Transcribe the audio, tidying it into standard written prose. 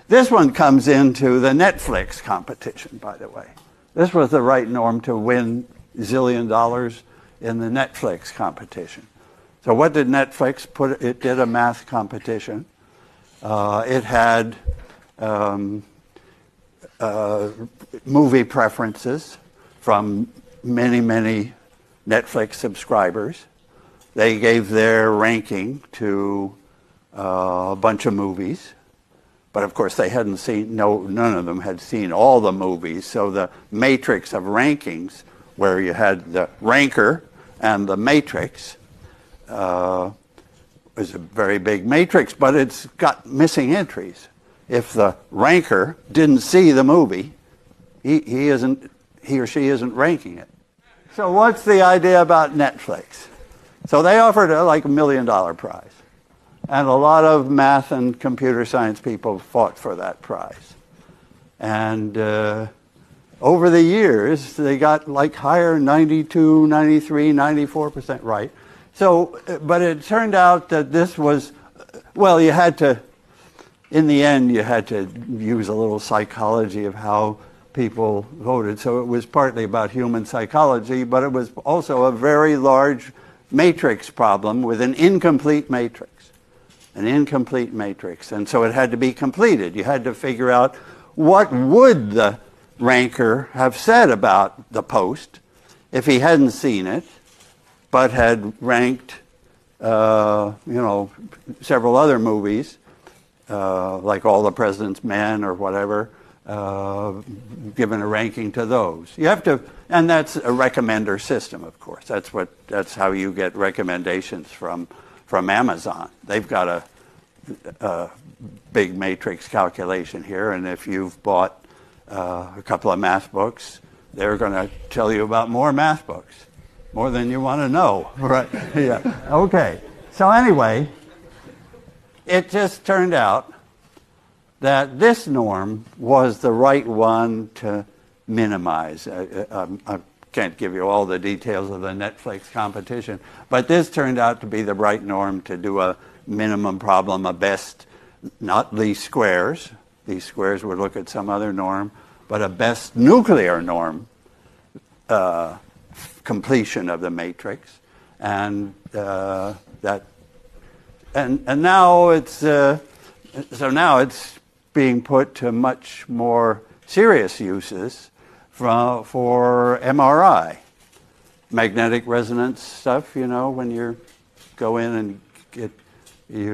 This one comes into the Netflix competition, by the way. This was the right norm to win $1 zillion in the Netflix competition. So what did Netflix put? It did a math competition. It had movie preferences from many, many Netflix subscribers. They gave their ranking to a bunch of movies. But of course, they hadn't seen, none of them had seen all the movies. So the matrix of rankings, where you had the ranker and the matrix, was a very big matrix, but it's got missing entries. If the ranker didn't see the movie, he or she isn't ranking it. So what's the idea about Netflix? So they offered like $1 million prize. And a lot of math and computer science people fought for that prize. And over the years, they got like higher, 92, 93, 94% right. So, but it turned out that this was, well, you had to, in the end, you had to use a little psychology of how people voted. So it was partly about human psychology, but it was also a very large matrix problem with an incomplete matrix. An incomplete matrix. And so it had to be completed. You had to figure out what would the ranker have said about the post if he hadn't seen it, but had ranked, several other movies, like All the President's Men or whatever, given a ranking to those. You have to, and that's a recommender system, of course. That's how you get recommendations from Amazon. They've got a big matrix calculation here, and if you've bought a couple of math books, they're going to tell you about more math books, more than you want to know, right? Yeah. Okay. So anyway, it just turned out that this norm was the right one to minimize. I can't give you all the details of the Netflix competition, but this turned out to be the right norm to do a minimum problem, a best, not least squares. These squares would look at some other norm, but a best nuclear norm completion of the matrix, and and now it's so now it's being put to much more serious uses for MRI, magnetic resonance stuff. When you go in and get you